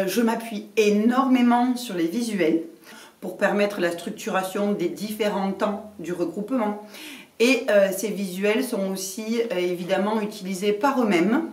je m'appuie énormément sur les visuels pour permettre la structuration des différents temps du regroupement. Et ces visuels sont aussi évidemment utilisés par eux-mêmes,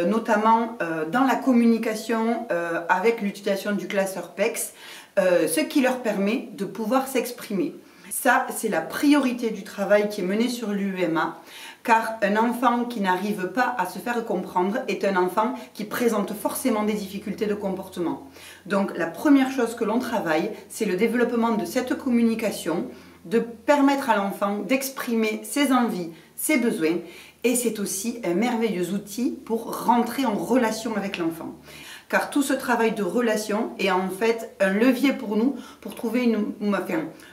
notamment dans la communication avec l'utilisation du classeur PECS, ce qui leur permet de pouvoir s'exprimer. Ça, c'est la priorité du travail qui est mené sur l'UEMA, car un enfant qui n'arrive pas à se faire comprendre est un enfant qui présente forcément des difficultés de comportement. Donc la première chose que l'on travaille, c'est le développement de cette communication, de permettre à l'enfant d'exprimer ses envies, ses besoins, et c'est aussi un merveilleux outil pour rentrer en relation avec l'enfant. Car tout ce travail de relation est en fait un levier pour nous pour trouver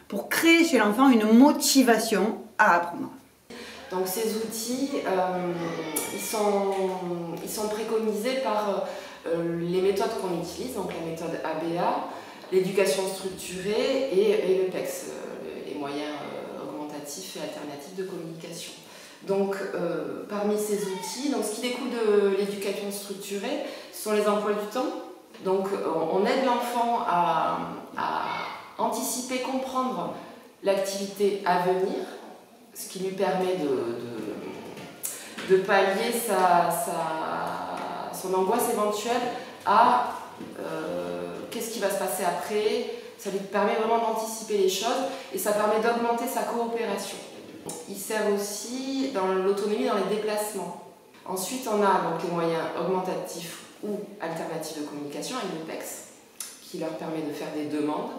pour créer chez l'enfant une motivation à apprendre. Donc ces outils, ils sont préconisés par les méthodes qu'on utilise, donc la méthode ABA, l'éducation structurée et le PECS, les moyens augmentatifs et alternatifs de communication. Donc parmi ces outils, donc, ce qui découle de l'éducation structurée, ce sont les emplois du temps. Donc on aide l'enfant à anticiper, comprendre l'activité à venir, ce qui lui permet de pallier son angoisse éventuelle à qu'est-ce qui va se passer après. Ça lui permet vraiment d'anticiper les choses et ça permet d'augmenter sa coopération. Il sert aussi dans l'autonomie dans les déplacements. Ensuite, on a donc les moyens augmentatifs ou alternatifs de communication avec le PECS qui leur permet de faire des demandes.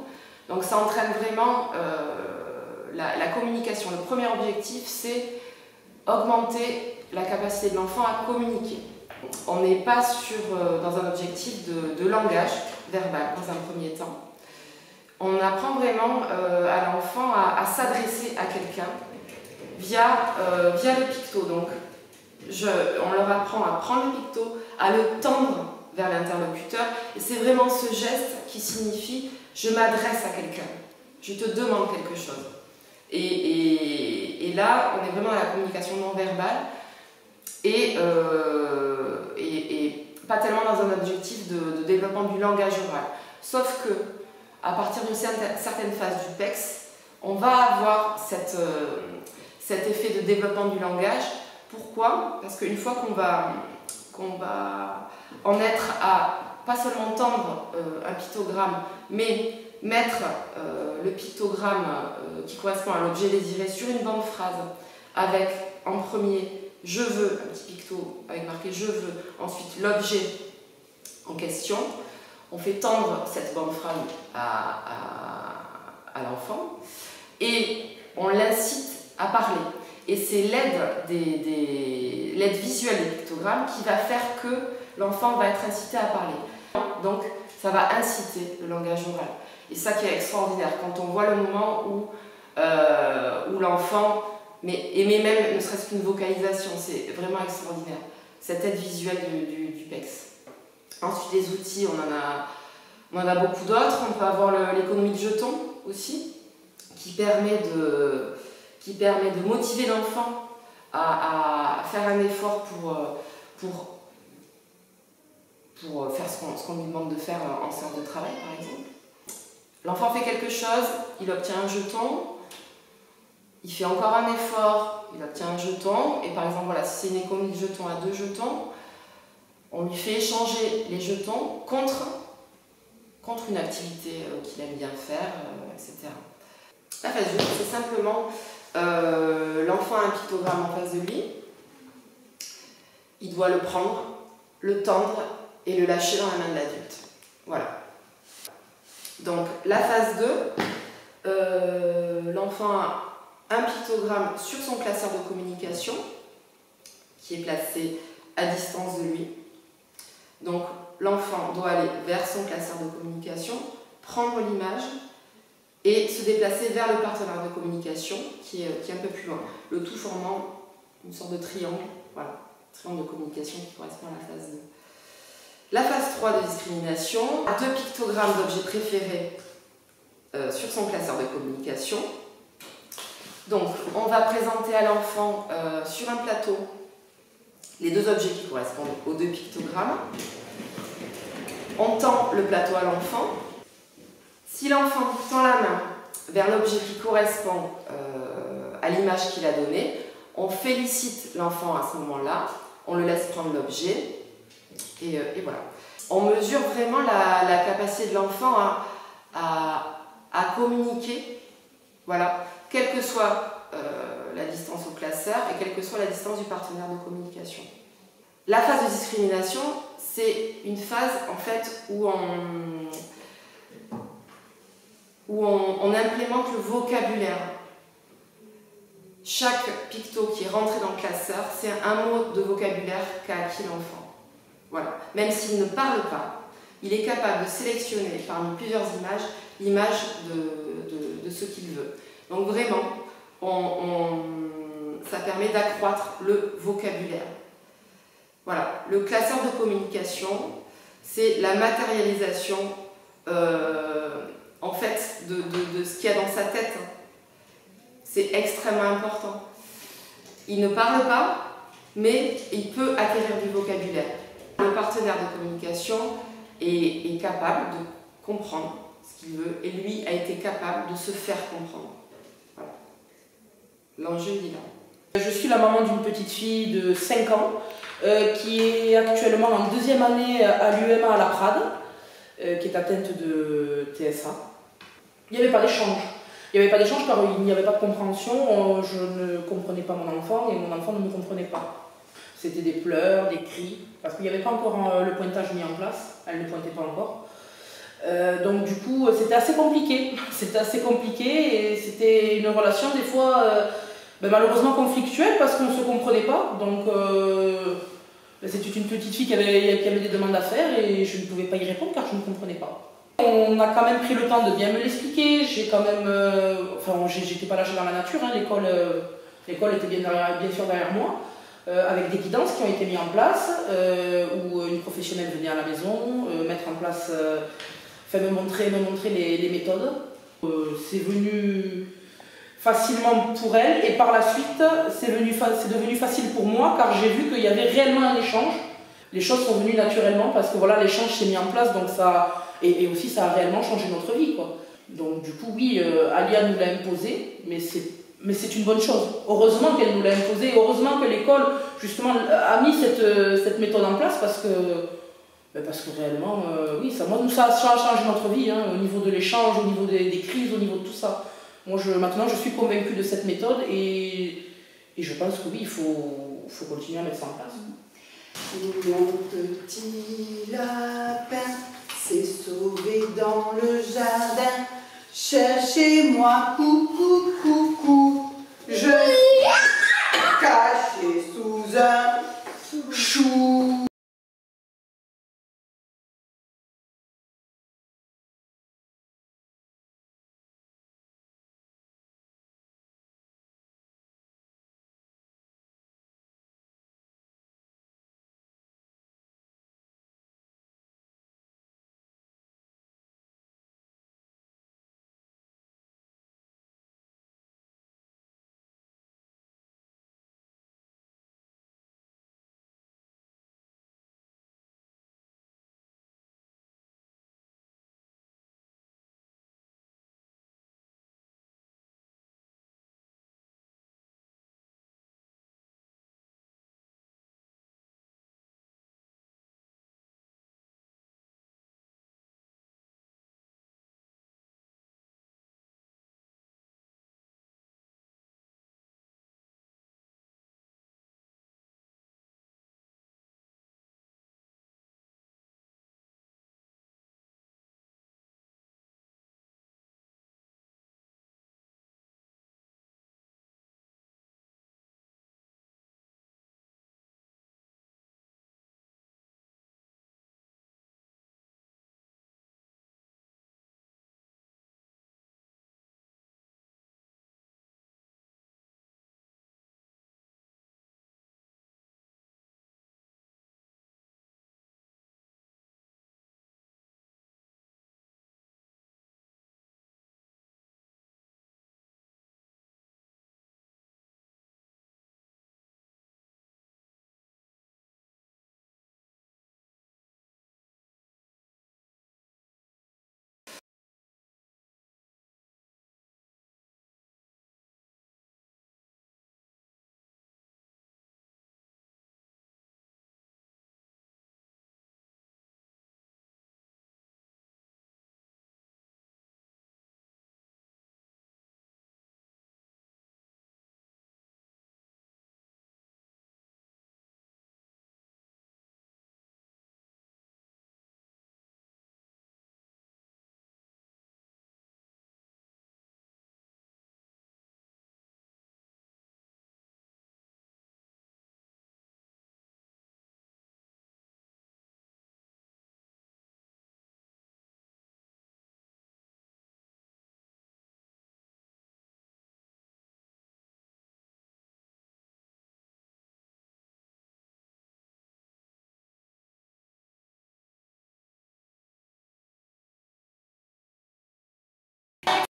Donc ça entraîne vraiment la communication. Le premier objectif, c'est augmenter la capacité de l'enfant à communiquer. On n'est pas dans un objectif de langage verbal dans un premier temps. On apprend vraiment à l'enfant à s'adresser à quelqu'un via le picto. Donc, on leur apprend à prendre le picto, à le tendre vers l'interlocuteur. Et c'est vraiment ce geste qui signifie « je m'adresse à quelqu'un, je te demande quelque chose ». Et là, on est vraiment dans la communication non verbale et pas tellement dans un objectif de développement du langage oral. Sauf que, à partir d'une certaine phase du PECS, on va avoir cet effet de développement du langage. Pourquoi? Parce qu'une fois qu'on va en être à pas seulement tendre un pictogramme, mais mettre le pictogramme qui correspond à l'objet désiré sur une bande phrase avec en premier « je veux », un petit picto avec marqué « je veux », ensuite l'objet en question. On fait tendre cette bande phrase à l'enfant et on l'incite à parler. Et c'est l'aide visuelle des pictogrammes qui va faire que l'enfant va être incité à parler. Donc ça va inciter le langage oral. Et ça qui est extraordinaire, quand on voit le moment où l'enfant émet même ne serait-ce qu'une vocalisation, c'est vraiment extraordinaire, cette aide visuelle du PECS. Ensuite les outils, on en a beaucoup d'autres. On peut avoir l'économie de jetons aussi, qui permet de motiver l'enfant à faire un effort pour faire ce qu'on lui demande de faire en séance de travail par exemple. L'enfant fait quelque chose, il obtient un jeton, il fait encore un effort, il obtient un jeton, et par exemple, voilà, si c'est une économie de jetons à 2 jetons, on lui fait échanger les jetons contre une activité qu'il aime bien faire, etc. La phase 2, c'est simplement l'enfant a un pictogramme en face de lui, il doit le prendre, le tendre et le lâcher dans la main de l'adulte. Voilà. Donc la phase 2, l'enfant a un pictogramme sur son classeur de communication qui est placé à distance de lui. Donc l'enfant doit aller vers son classeur de communication, prendre l'image et se déplacer vers le partenaire de communication qui est un peu plus loin. Le tout formant une sorte de triangle, voilà, triangle de communication qui correspond à la phase 2. La phase 3 de discrimination, 2 pictogrammes d'objets préférés sur son classeur de communication. Donc, on va présenter à l'enfant sur un plateau les 2 objets qui correspondent aux 2 pictogrammes. On tend le plateau à l'enfant. Si l'enfant tend la main vers l'objet qui correspond à l'image qu'il a donnée, on félicite l'enfant à ce moment-là, on le laisse prendre l'objet, et voilà. On mesure vraiment la capacité de l'enfant à communiquer, voilà, quelle que soit la distance au classeur et quelle que soit la distance du partenaire de communication. La phase de discrimination, c'est une phase en fait où on implémente le vocabulaire. Chaque picto qui est rentré dans le classeur, c'est un mot de vocabulaire qu'a acquis l'enfant. Voilà. Même s'il ne parle pas, il est capable de sélectionner parmi plusieurs images l'image de ce qu'il veut. Donc vraiment, ça permet d'accroître le vocabulaire. Voilà. Le classeur de communication, c'est la matérialisation en fait de ce qu'il y a dans sa tête. C'est extrêmement important. Il ne parle pas, mais il peut acquérir du vocabulaire. Le partenaire de communication est capable de comprendre ce qu'il veut et lui a été capable de se faire comprendre. Voilà. L'enjeu il est là. Je suis la maman d'une petite fille de 5 ans qui est actuellement en 2e année à l'UMA à la Prade, qui est atteinte de TSA. Il n'y avait pas d'échange. Il n'y avait pas d'échange car il n'y avait pas de compréhension. Je ne comprenais pas mon enfant et mon enfant ne me comprenait pas. C'était des pleurs, des cris, parce qu'il n'y avait pas encore le pointage mis en place. Elle ne pointait pas encore. Donc du coup, c'était assez compliqué. C'était assez compliqué et c'était une relation des fois malheureusement conflictuelle parce qu'on ne se comprenait pas. Donc c'était une petite fille qui avait des demandes à faire et je ne pouvais pas y répondre car je ne comprenais pas. On a quand même pris le temps de bien me l'expliquer. J'ai quand même, j'étais pas lâchée dans la nature. Hein. L'école était bien sûr derrière moi. Avec des guidances qui ont été mises en place, où une professionnelle venait à la maison, mettre en place, me montrer les méthodes. C'est venu facilement pour elle et par la suite c'est devenu facile pour moi car j'ai vu qu'il y avait réellement un échange. Les choses sont venues naturellement parce que voilà, l'échange s'est mis en place donc et aussi ça a réellement changé notre vie, quoi. Donc du coup oui, Alia nous l'a imposé, mais c'est une bonne chose. Heureusement qu'elle nous l'a imposé, heureusement que l'école justement a mis cette méthode en place parce que réellement, oui, ça a changé notre vie, hein, au niveau de l'échange, au niveau des crises, au niveau de tout ça. Moi, maintenant, je suis convaincue de cette méthode et je pense que oui, il faut continuer à mettre ça en place. Mon petit lapin s'est sauvé dans le jardin. Cherchez-moi, coucou, coucou.